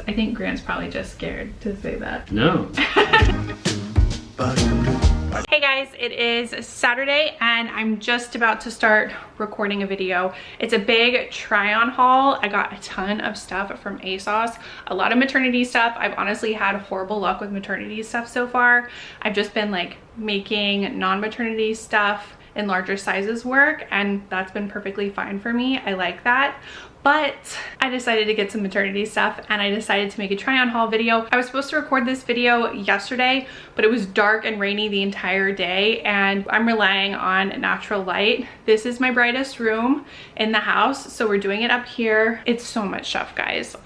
I think Grant's probably just scared to say that. No. Hey guys, it is Saturday and I'm just about to start recording a video. It's a big try-on haul. I got a ton of stuff from ASOS, a lot of maternity stuff. I've honestly had horrible luck with maternity stuff so far. I've just been like making non-maternity stuff in larger sizes work, and that's been perfectly fine for me. I like that. But I decided to get some maternity stuff and I decided to make a try on haul video. I was supposed to record this video yesterday, but it was dark and rainy the entire day and I'm relying on natural light. This is my brightest room in the house, so we're doing it up here. It's so much stuff, guys.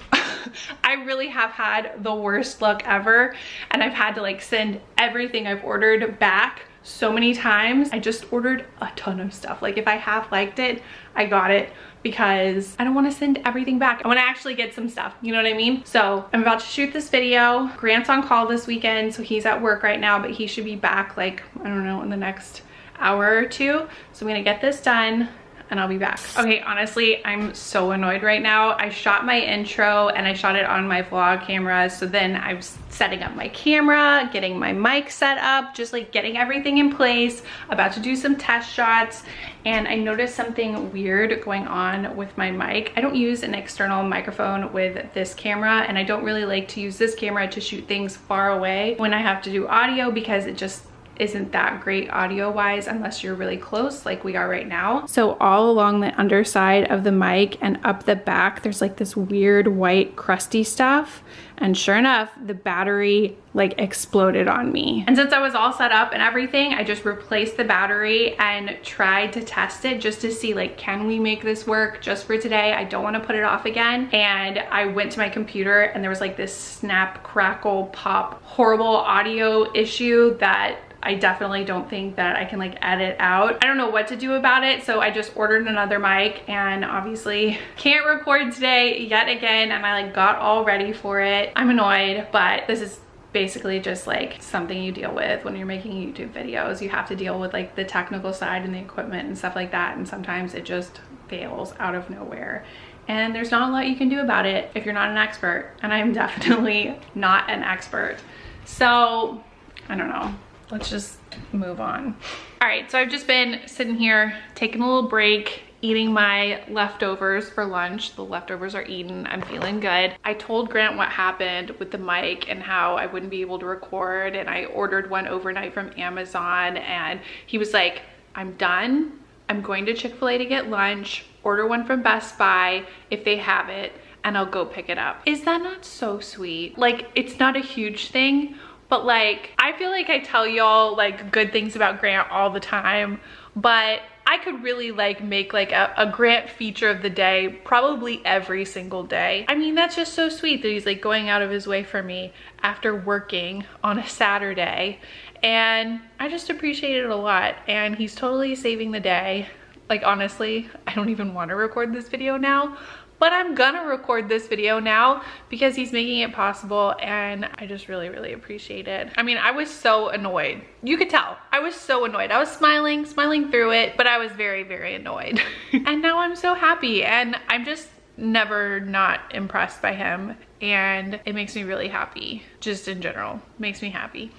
I really have had the worst luck ever and I've had to like send everything I've ordered back so many times. I just ordered a ton of stuff. Like if I half liked it, I got it because I don't want to send everything back. I want to actually get some stuff, you know what I mean? So I'm about to shoot this video. Grant's on call this weekend, so he's at work right now, but he should be back like, I don't know, in the next hour or two. So I'm gonna get this done and I'll be back. Okay, honestly, I'm so annoyed right now. I shot my intro and I shot it on my vlog camera. So then I was setting up my camera, getting my mic set up, just like getting everything in place, about to do some test shots. And I noticed something weird going on with my mic. I don't use an external microphone with this camera, and I don't really like to use this camera to shoot things far away when I have to do audio because it just isn't that great audio wise unless you're really close like we are right now. So all along the underside of the mic and up the back, there's like this weird white crusty stuff. And sure enough, the battery like exploded on me. And since I was all set up and everything, I just replaced the battery and tried to test it just to see like, can we make this work just for today? I don't want to put it off again. And I went to my computer and there was like this snap, crackle, pop, horrible audio issue that I definitely don't think that I can like edit out. I don't know what to do about it, so I just ordered another mic and obviously can't record today yet again, and I like got all ready for it. I'm annoyed, but this is basically just like something you deal with when you're making YouTube videos. You have to deal with like the technical side and the equipment and stuff like that, and sometimes it just fails out of nowhere. And there's not a lot you can do about it if you're not an expert, and I'm definitely not an expert. So, I don't know. Let's just move on. All right, so I've just been sitting here taking a little break, eating my leftovers for lunch. The leftovers are eaten. I'm feeling good. I told Grant what happened with the mic and how I wouldn't be able to record, and I ordered one overnight from Amazon, and he was like, I'm done. I'm going to Chick-fil-A to get lunch, order one from Best Buy if they have it, and I'll go pick it up. Is that not so sweet? Like, it's not a huge thing, but like, I feel like I tell y'all like good things about Grant all the time, but I could really like make like a Grant feature of the day probably every single day. I mean, that's just so sweet that he's like going out of his way for me after working on a Saturday, and I just appreciate it a lot, and he's totally saving the day. Like, honestly, I don't even want to record this video now, but I'm gonna record this video now because he's making it possible, and I just really, really appreciate it. I mean, I was so annoyed. You could tell, I was so annoyed. I was smiling through it, but I was very, very annoyed. And now I'm so happy, and I'm just never not impressed by him, and it makes me really happy. Just in general, makes me happy.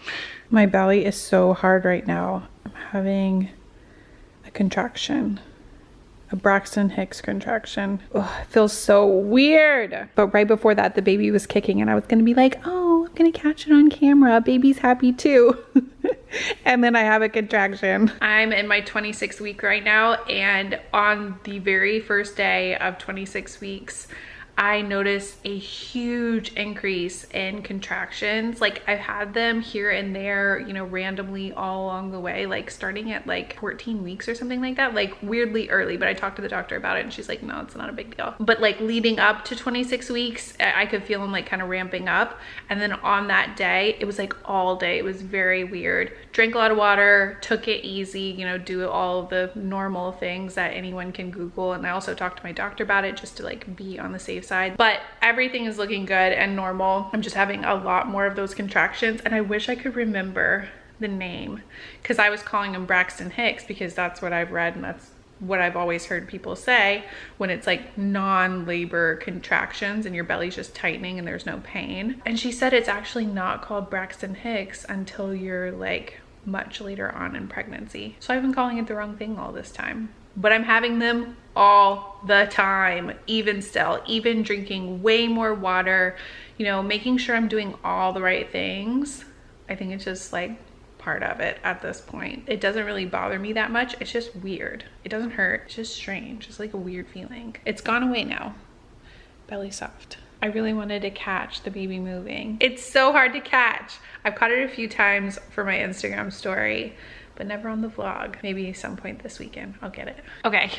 My belly is so hard right now. I'm having a contraction. A Braxton Hicks contraction. Oh, it feels so weird. But right before that, the baby was kicking and I was gonna be like, oh, I'm gonna catch it on camera. Baby's happy too. And then I have a contraction. I'm in my 26th week right now, and on the very first day of 26 weeks, I noticed a huge increase in contractions. Like, I've had them here and there, you know, randomly all along the way, like starting at like 14 weeks or something like that, like weirdly early. But I talked to the doctor about it and she's like, no, it's not a big deal. But like leading up to 26 weeks, I could feel them like kind of ramping up. And then on that day, it was like all day. It was very weird. Drank a lot of water, took it easy, you know, do all of the normal things that anyone can Google. And I also talked to my doctor about it just to like be on the safe side. But everything is looking good and normal. I'm just having a lot more of those contractions, and I wish I could remember the name, because I was calling him Braxton Hicks because that's what I've read and that's what I've always heard people say when it's like non-labor contractions and your belly's just tightening and there's no pain. And she said it's actually not called Braxton Hicks until you're like much later on in pregnancy. So I've been calling it the wrong thing all this time. But I'm having them all the time, even still, even drinking way more water, you know, making sure I'm doing all the right things. I think it's just like part of it at this point. It doesn't really bother me that much. It's just weird. It doesn't hurt. It's just strange. It's like a weird feeling. It's gone away now. Belly soft. I really wanted to catch the baby moving. It's so hard to catch. I've caught it a few times for my Instagram story, but never on the vlog. Maybe some point this weekend I'll get it. Okay.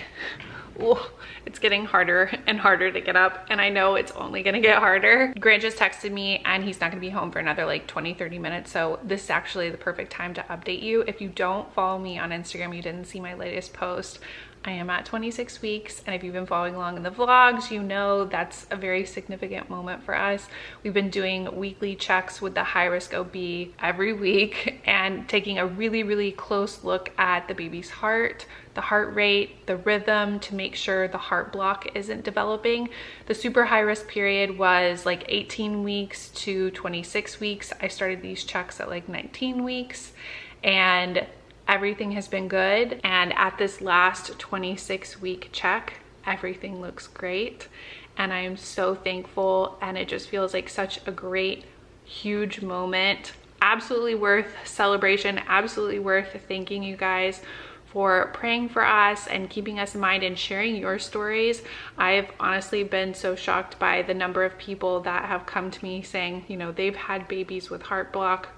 Ooh, it's getting harder and harder to get up, and I know it's only gonna get harder. Grant just texted me and he's not gonna be home for another like 20-30 minutes, so this is actually the perfect time to update you. If you don't follow me on Instagram, you didn't see my latest post. I am at 26 weeks, and if you've been following along in the vlogs, you know that's a very significant moment for us. We've been doing weekly checks with the high risk OB every week and taking a really close look at the baby's heart, the heart rate, the rhythm, to make sure the heart block isn't developing. The super high risk period was like 18 weeks to 26 weeks. I started these checks at like 19 weeks, and everything has been good. And at this last 26-week check, everything looks great. And I am so thankful, and it just feels like such a great, huge moment. Absolutely worth celebration, absolutely worth thanking you guys for praying for us and keeping us in mind and sharing your stories. I've honestly been so shocked by the number of people that have come to me saying, you know, they've had babies with heart block,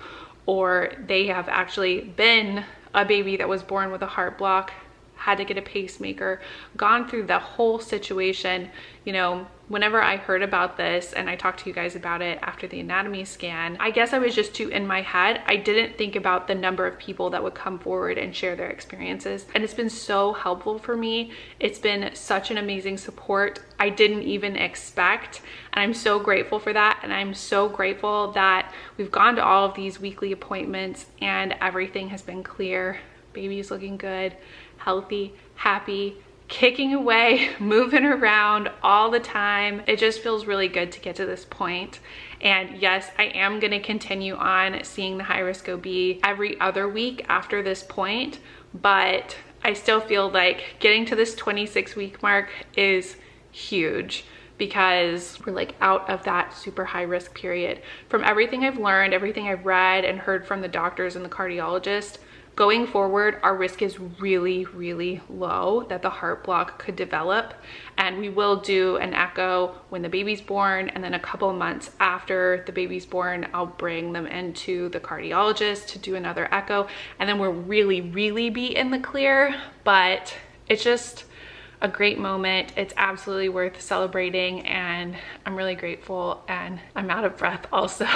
or they have actually been a baby that was born with a heart block, had to get a pacemaker, gone through the whole situation. You know, whenever I heard about this and I talked to you guys about it after the anatomy scan, I guess I was just too in my head. I didn't think about the number of people that would come forward and share their experiences. And it's been so helpful for me. It's been such an amazing support I didn't even expect. And I'm so grateful for that. And I'm so grateful that we've gone to all of these weekly appointments and everything has been clear. Baby's looking good, healthy, happy, kicking away, moving around all the time. It just feels really good to get to this point. And yes, I am going to continue on seeing the high risk OB every other week after this point, but I still feel like getting to this 26-week mark is huge, because we're like out of that super high risk period. From everything I've learned, everything I've read and heard from the doctors and the cardiologist, going forward, our risk is really low that the heart block could develop. And we will do an echo when the baby's born, and then a couple of months after the baby's born, I'll bring them into the cardiologist to do another echo, and then we'll really be in the clear. But it's just a great moment. It's absolutely worth celebrating, and I'm really grateful, and I'm out of breath also.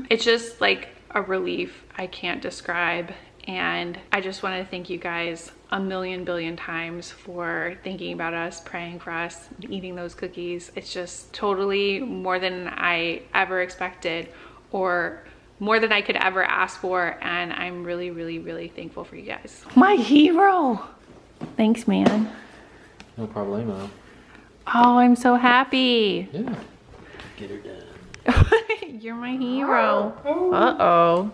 It's just like a relief I can't describe. And I just want to thank you guys a million billion times for thinking about us, praying for us, eating those cookies. It's just totally more than I ever expected, or more than I could ever ask for. And I'm really thankful for you guys. My hero. Thanks, man. No problemo. Oh, I'm so happy. Yeah. Get her done. You're my hero. Uh-oh.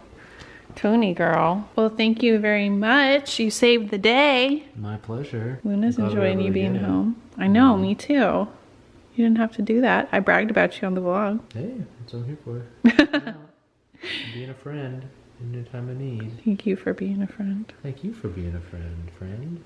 Tony girl. Well, thank you very much. You saved the day. My pleasure. Luna's enjoying you being home. I know, me too. You didn't have to do that. I bragged about you on the vlog. Hey, that's what I'm here for. Being a friend in your time of need. Thank you for being a friend. Thank you for being a friend.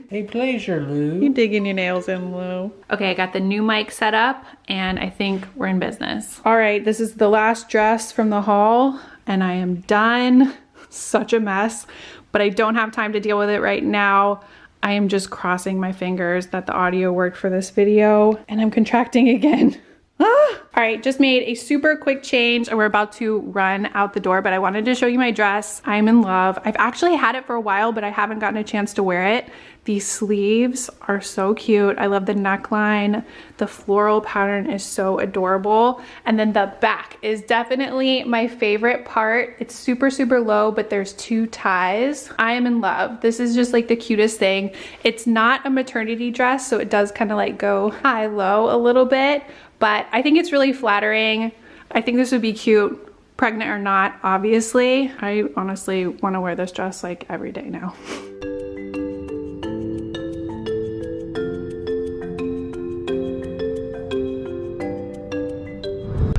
A pleasure, Lou. You digging your nails in, Lou. Okay, I got the new mic set up, and I think we're in business. All right, this is the last dress from the haul, and I am done. Such a mess, but I don't have time to deal with it right now. I am just crossing my fingers that the audio worked for this video, and I'm contracting again. All right, just made a super quick change and we're about to run out the door, but I wanted to show you my dress. I'm in love. I've actually had it for a while, but I haven't gotten a chance to wear it. These sleeves are so cute. I love the neckline. The floral pattern is so adorable. And then the back is definitely my favorite part. It's super, super low, but there's 2 ties. I am in love. This is just like the cutest thing. It's not a maternity dress, so it does kind of like go high-low a little bit, but I think it's really flattering. I think this would be cute, pregnant or not, obviously. I honestly want to wear this dress like every day now.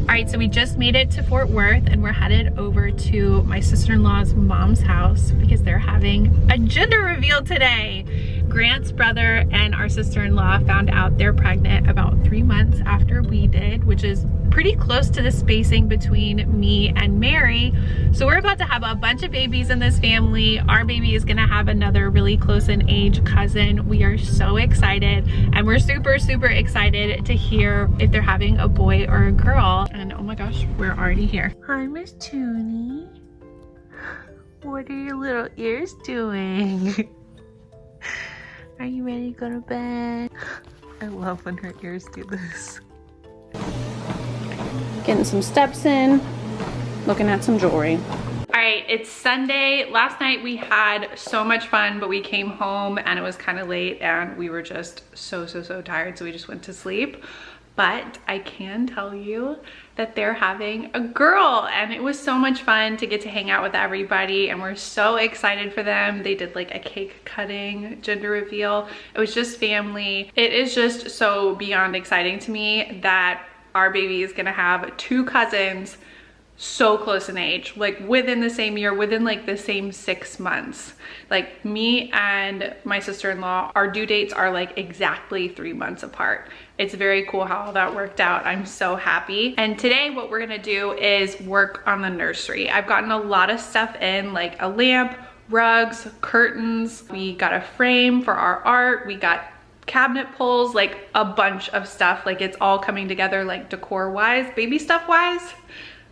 All right, so we just made it to Fort Worth and we're headed over to my sister-in-law's mom's house because they're having a gender reveal today. Grant's brother and our sister-in-law found out they're pregnant about 3 months after we did, which is pretty close to the spacing between me and Mary. So we're about to have a bunch of babies in this family. Our baby is gonna have another really close in age cousin. We are so excited, and we're super, super excited to hear if they're having a boy or a girl. And oh my gosh, we're already here. Hi, Miss Toonie. What are your little ears doing? Are you ready to go to bed? I love when her ears do this. Getting some steps in, looking at some jewelry. All right, it's Sunday. Last night we had so much fun, but we came home and it was kind of late and we were just so tired, so we just went to sleep. But I can tell you that they're having a girl and it was so much fun to get to hang out with everybody, and we're so excited for them. They did like a cake cutting gender reveal. It was just family. It is just so beyond exciting to me that our baby is gonna have 2 cousins so close in age, like within the same year, within like the same 6 months. Like me and my sister-in-law, our due dates are like exactly 3 months apart. It's very cool how all that worked out. I'm so happy. And today what we're gonna do is work on the nursery. I've gotten a lot of stuff in, like a lamp, rugs, curtains. We got a frame for our art. We got cabinet pulls, like a bunch of stuff. Like it's all coming together, like decor wise, baby stuff wise.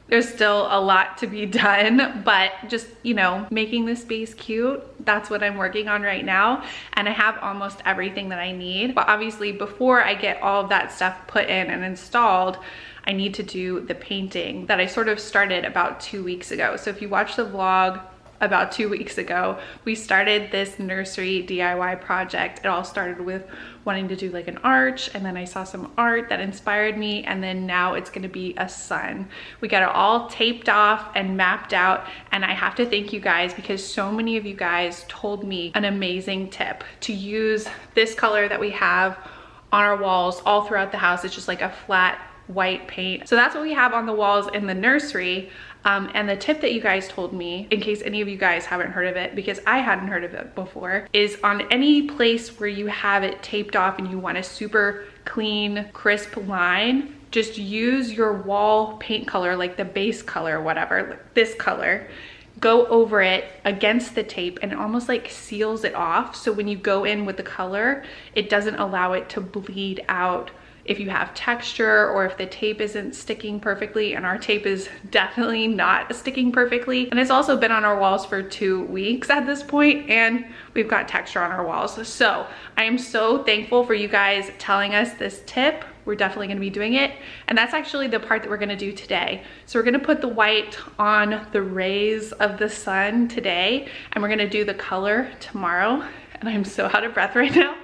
There's still a lot to be done, but just, you know, making the space cute, that's what I'm working on right now. And I have almost everything that I need. But obviously before I get all of that stuff put in and installed, I need to do the painting that I sort of started about 2 weeks ago. So if you watch the vlog about 2 weeks ago, we started this nursery DIY project. It all started with wanting to do like an arch, and then I saw some art that inspired me, and then now it's gonna be a sun. We got it all taped off and mapped out, and I have to thank you guys because so many of you guys told me an amazing tip to use this color that we have on our walls all throughout the house. It's just like a flat white paint. So that's what we have on the walls in the nursery. And the tip that you guys told me, in case any of you guys haven't heard of it, because I hadn't heard of it before, is on any place where you have it taped off and you want a super clean, crisp line, just use your wall paint color, like the base color or whatever, like this color, go over it against the tape, and it almost like seals it off. So when you go in with the color, it doesn't allow it to bleed out if you have texture or if the tape isn't sticking perfectly, and our tape is definitely not sticking perfectly. And it's also been on our walls for 2 weeks at this point, and we've got texture on our walls. So I am so thankful for you guys telling us this tip. We're definitely gonna be doing it. And that's actually the part that we're gonna do today. So we're gonna put the white on the rays of the sun today, and we're gonna do the color tomorrow. And I'm so out of breath right now.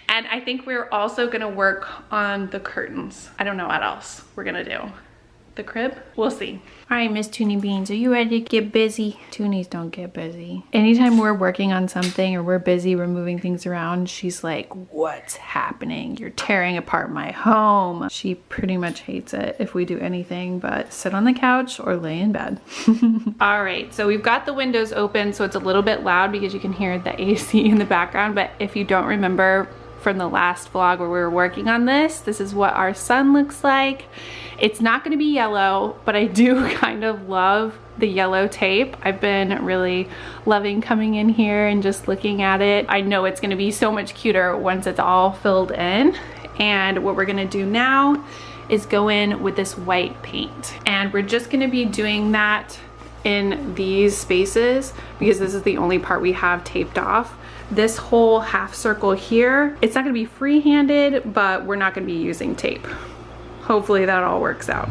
And I think we're also gonna work on the curtains. I don't know what else we're gonna do. The crib? We'll see. All right, Miss Toonie Beans, are you ready to get busy? Toonies don't get busy. Anytime we're working on something or we're busy, we're moving things around, she's like, what's happening? You're tearing apart my home. She pretty much hates it if we do anything but sit on the couch or lay in bed. All right, so we've got the windows open, so it's a little bit loud because you can hear the AC in the background, but if you don't remember from the last vlog where we were working on this, this is what our sun looks like. It's not gonna be yellow, but I do kind of love the yellow tape. I've been really loving coming in here and just looking at it. I know it's gonna be so much cuter once it's all filled in. And what we're gonna do now is go in with this white paint. And we're just gonna be doing that in these spaces because this is the only part we have taped off. this whole half circle here, it's not gonna be free-handed, but we're not gonna be using tape. Hopefully that all works out.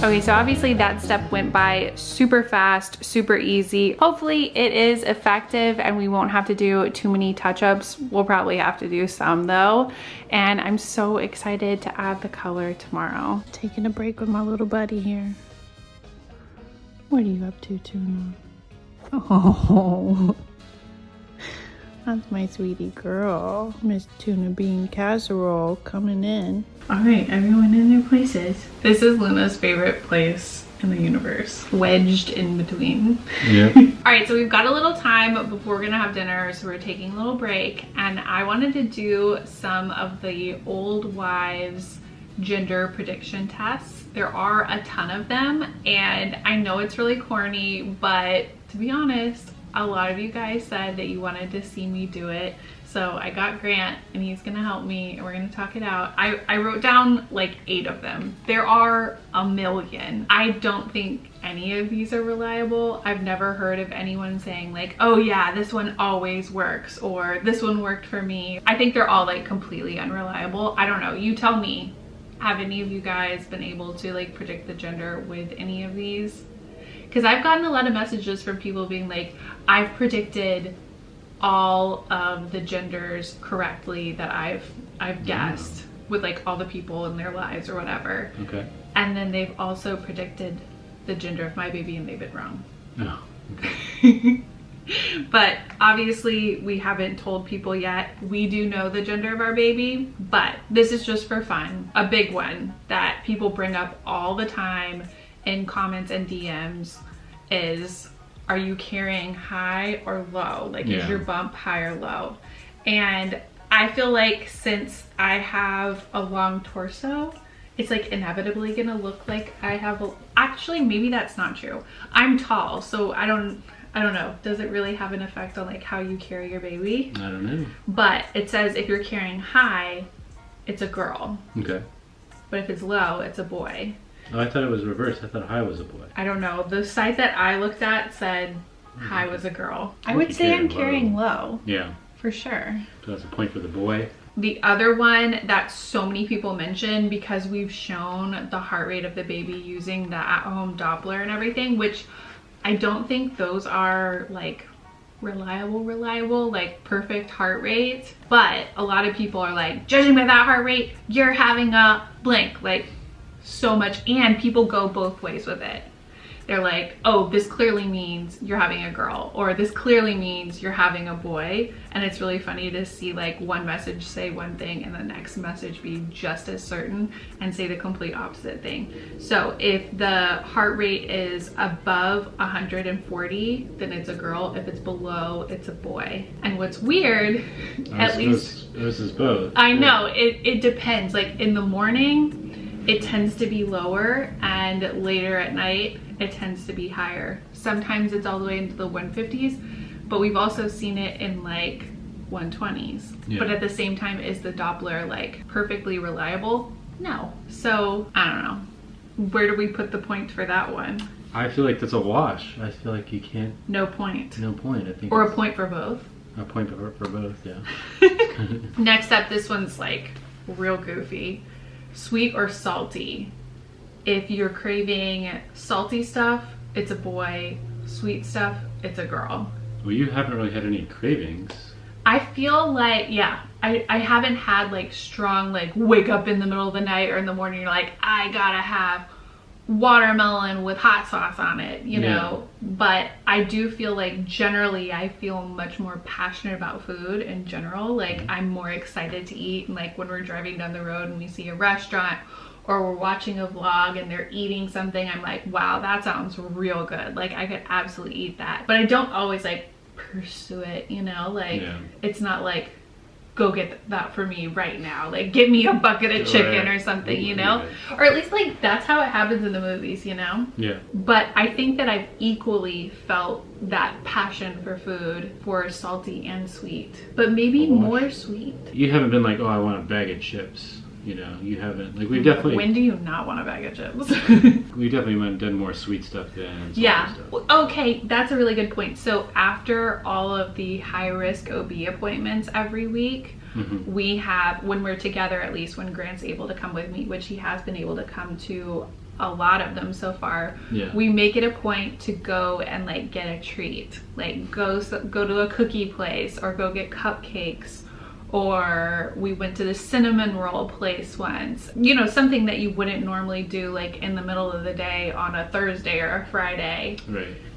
Okay, so obviously that step went by super fast, super easy. Hopefully it is effective and we won't have to do too many touch-ups. We'll probably have to do some though. And I'm so excited to add the color tomorrow. Taking a break with my little buddy here. What are you up to, Tuna? Oh, that's my sweetie girl. Miss Tuna Bean Casserole coming in. All right, everyone in their places. This is Luna's favorite place in the universe. Wedged in between. Yeah. All right, so we've got a little time before we're gonna have dinner, so we're taking a little break. And I wanted to do some of the old wives gender prediction tests. There are a ton of them, and I know it's really corny, but to be honest, a lot of you guys said that you wanted to see me do it. So I got Grant and he's gonna help me and we're gonna talk it out. I wrote down like 8 of them. There are a million. I don't think any of these are reliable. I've never heard of anyone saying like, oh yeah, this one always works, or this one worked for me. I think they're all like completely unreliable. I don't know, you tell me. Have any of you guys been able to like predict the gender with any of these? Because I've gotten a lot of messages from people being like, I've predicted all of the genders correctly that I've guessed with like all the people in their lives or whatever. Okay. And then they've also predicted the gender of my baby and they've been wrong. Oh, okay. But obviously we haven't told people yet. We do know the gender of our baby, but this is just for fun. A big one that people bring up all the time in comments and DMs is, are you carrying high or low? Like, is your bump high or low? And I feel like since I have a long torso, it's like inevitably gonna look like I have actually, maybe that's not true. I'm tall, so I don't know. Does it really have an effect on like how you carry your baby? I don't know. But it says if you're carrying high, it's a girl. Okay. But if it's low, it's a boy. Oh, I thought it was reversed. I thought high was a boy. I don't know. The site that I looked at said high was a girl. I would say I'm carrying low. Yeah. For sure. So that's a point for the boy. The other one that so many people mention, because we've shown the heart rate of the baby using the at-home Doppler and everything, which I don't think those are like reliable, like perfect heart rate. But a lot of people are like, judging by that heart rate, you're having a blank, like so much. And people go both ways with it. They're like, oh, this clearly means you're having a girl, or this clearly means you're having a boy. And it's really funny to see like one message say one thing and the next message be just as certain and say the complete opposite thing. So if the heart rate is above 140, then it's a girl. If it's below, it's a boy. And what's weird, at least this is both. I know, it depends. Like in the morning, it tends to be lower, and later at night, it tends to be higher. Sometimes it's all the way into the 150s, but we've also seen it in like 120s. Yeah. But at the same time, is the Doppler like perfectly reliable? No. So I don't know. Where do we put the point for that one? I feel like that's a wash. I feel like you can't. No point. No point. I think. Or a point for both. A point for both. Yeah. Next up, this one's like real goofy. Sweet or salty? If you're craving salty stuff, it's a boy. Sweet stuff, it's a girl. Well, you haven't really had any cravings. I feel like, yeah, I haven't had like strong, like wake up in the middle of the night or in the morning, you're like, I gotta have watermelon with hot sauce on it, you know. But I do feel like generally I feel much more passionate about food in general. Like I'm more excited to eat, and like when we're driving down the road and we see a restaurant or we're watching a vlog and they're eating something, I'm like, wow, that sounds real good. Like I could absolutely eat that. But I don't always like pursue it, you know. Like it's not like, go get that for me right now, like give me a bucket of chicken or something, you know. Or at least like that's how it happens in the movies, you know. But I think that I've equally felt that passion for food, for salty and sweet, but maybe more sweet. You haven't been like, oh, I want a bag of chips, you know. You haven't, like, we've definitely, when do you not want a bag of chips? we definitely done more sweet stuff than salty stuff. Okay, that's a really good point. So after all of the high risk OB appointments every week, we have, when we're together, at least when Grant's able to come with me, which he has been able to come to a lot of them so far, we make it a point to go and like get a treat, like go to a cookie place or go get cupcakes. Or we went to the cinnamon roll place once, you know, something that you wouldn't normally do like in the middle of the day on a Thursday or a Friday.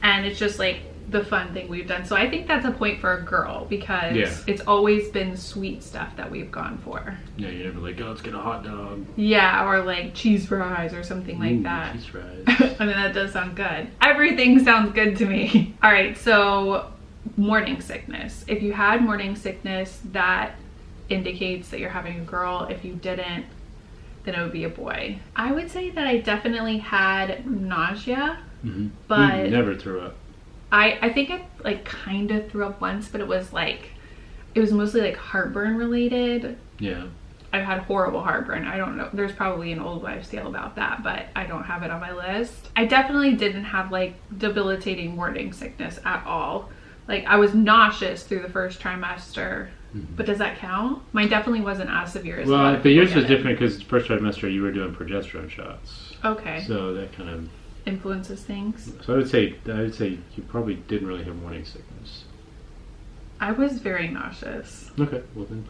And it's just like the fun thing we've done. So I think that's a point for a girl, because it's always been sweet stuff that we've gone for. Yeah, you're never like, oh, let's get a hot dog. Yeah, or like cheese fries or something like that. Cheese fries. I mean, that does sound good. Everything sounds good to me. All right, so morning sickness. If you had morning sickness, that indicates that you're having a girl. If you didn't, then it would be a boy. I would say that I definitely had nausea, but you never threw up. I think I like kind of threw up once, but it was mostly like heartburn related. I've had horrible heartburn. I don't know, there's probably an old wives' tale about that, but I don't have it on my list. I definitely didn't have like debilitating morning sickness at all. Like I was nauseous through the first trimester. But does that count? Mine definitely wasn't as severe as well, but yours was different because first trimester you were doing progesterone shots. Okay. So that kind of influences things. So I would say you probably didn't really have morning sickness. I was very nauseous. Okay, well then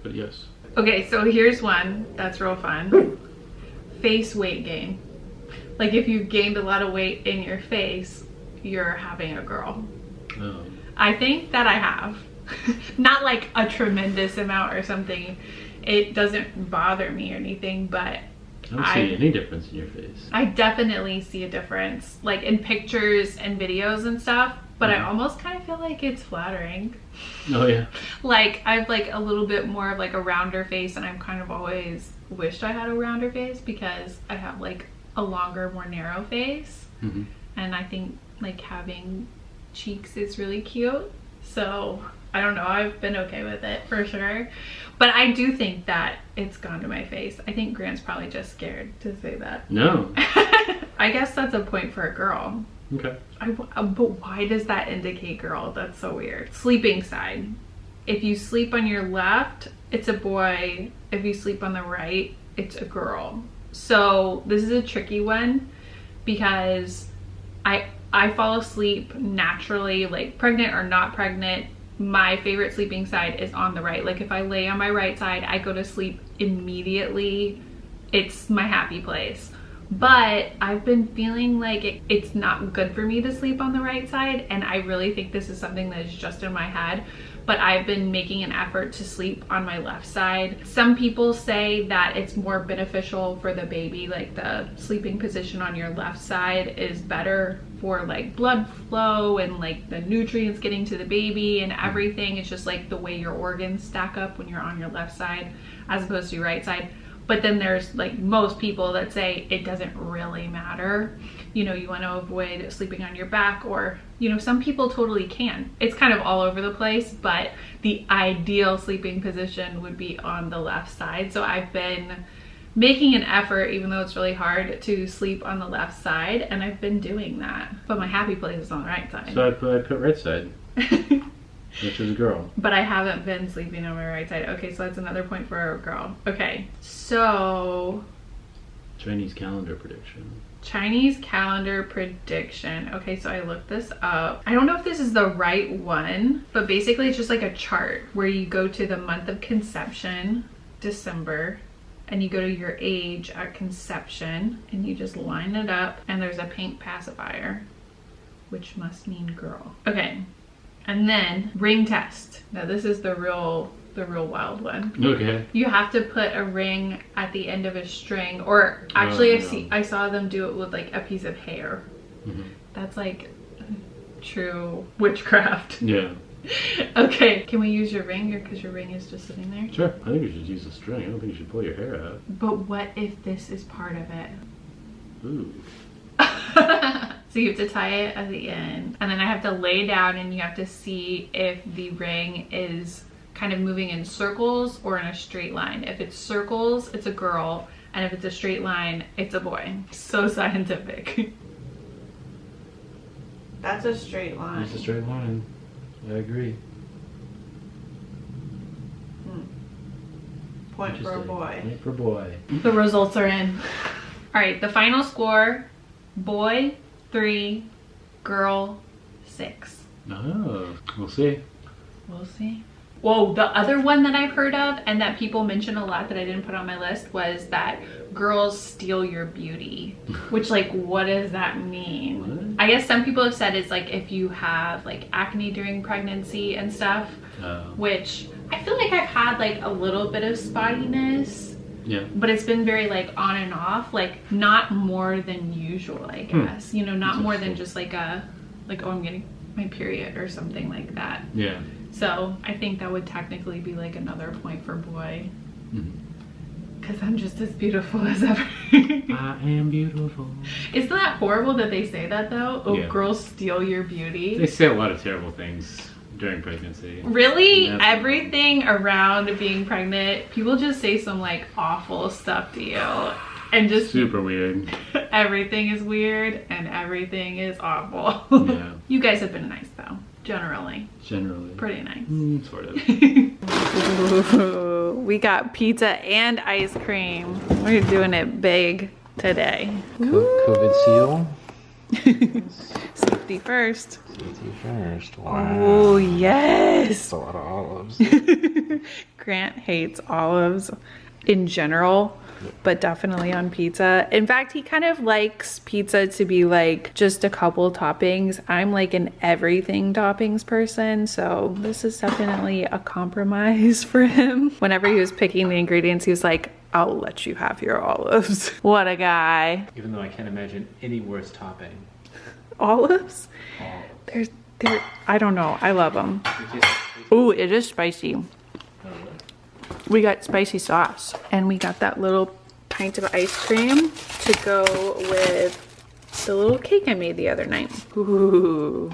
but yes. Okay, so here's one that's real fun. Face weight gain. Like if you gained a lot of weight in your face, you're having a girl. Oh. I think that I have. Not like a tremendous amount or something. It doesn't bother me or anything, but I don't see any difference in your face. I definitely see a difference, like in pictures and videos and stuff, but I almost kind of feel like it's flattering. Oh yeah. Like I've like a little bit more of like a rounder face, and I've kind of always wished I had a rounder face because I have like a longer, more narrow face. And I think like having cheeks is really cute. So I don't know, I've been okay with it for sure. But I do think that it's gone to my face. I think Grant's probably just scared to say that. No. I guess that's a point for a girl. Okay. But why does that indicate girl? That's so weird. Sleeping side. If you sleep on your left, it's a boy. If you sleep on the right, it's a girl. So this is a tricky one because I fall asleep naturally, like pregnant or not pregnant. My favorite sleeping side is on the right. Like if I lay on my right side, I go to sleep immediately. It's my happy place. But I've been feeling like it's not good for me to sleep on the right side, and I really think this is something that is just in my head. But I've been making an effort to sleep on my left side. Some people say that it's more beneficial for the baby, like the sleeping position on your left side is better for like blood flow and like the nutrients getting to the baby and everything. It's just like the way your organs stack up when you're on your left side as opposed to your right side. But then there's like most people that say it doesn't really matter. You know, you want to avoid sleeping on your back, or, you know, some people totally can. It's kind of all over the place, but the ideal sleeping position would be on the left side. So I've been making an effort, even though it's really hard, to sleep on the left side, and I've been doing that. But my happy place is on the right side. So I put right side. Which is a girl. But I haven't been sleeping on my right side. Okay, so that's another point for a girl. Okay, so Chinese calendar prediction. Chinese calendar prediction. Okay, so I looked this up. I don't know if this is the right one, but basically it's just like a chart where you go to the month of conception, December, and you go to your age at conception and you just line it up, and there's a pink pacifier, which must mean girl. Okay, and then ring test. Now this is the real wild one. Okay. You have to put a ring at the end of a string, or actually I saw them do it with like a piece of hair. That's like true witchcraft. Yeah. Okay, can we use your ring, or because your ring is just sitting there? Sure. I think you should use a string. I don't think you should pull your hair out. But what if this is part of it? Ooh. So you have to tie it at the end, and then I have to lay down and you have to see if the ring is kind of moving in circles or in a straight line. If it's circles, it's a girl, and if it's a straight line, it's a boy. So scientific. That's a straight line. It's a straight line. I agree. Point for a boy. Point for boy. The results are in. All right, the final score: boy 3, girl 6. Oh, we'll see. We'll see. Whoa, the other one that I've heard of and that people mention a lot that I didn't put on my list was that girls steal your beauty. Which, like, what does that mean? What? I guess some people have said it's like if you have like acne during pregnancy and stuff. Which I feel like I've had like a little bit of spottiness. Yeah. But it's been very like on and off, like not more than usual, I guess. You know, not more than just like oh, I'm getting my period or something like that. Yeah. So I think that would technically be like another point for boy. Because I'm just as beautiful as ever. I am beautiful. Isn't that horrible that they say that though? Oh, yeah. Girls steal your beauty. They say a lot of terrible things during pregnancy. Really? Everything around being pregnant, people just say some like awful stuff to you. And just super weird. Everything is weird and everything is awful. Yeah. You guys have been nice though. Generally. Pretty nice. Sort of. Ooh, we got pizza and ice cream. We're doing it big today. COVID seal. Safety first. Safety first. Wow. Oh, yes. That's a lot of olives. Grant hates olives in general, but definitely on pizza. In fact, he kind of likes pizza to be like just a couple toppings. I'm like an everything toppings person, so this is definitely a compromise for him. Whenever he was picking the ingredients, he was like, I'll let you have your olives. What a guy. Even though I can't imagine any worse topping. Olives? They're I don't know. I love them. Ooh, it is spicy. We got spicy sauce, and we got that little pint of ice cream to go with the little cake I made the other night. Ooh.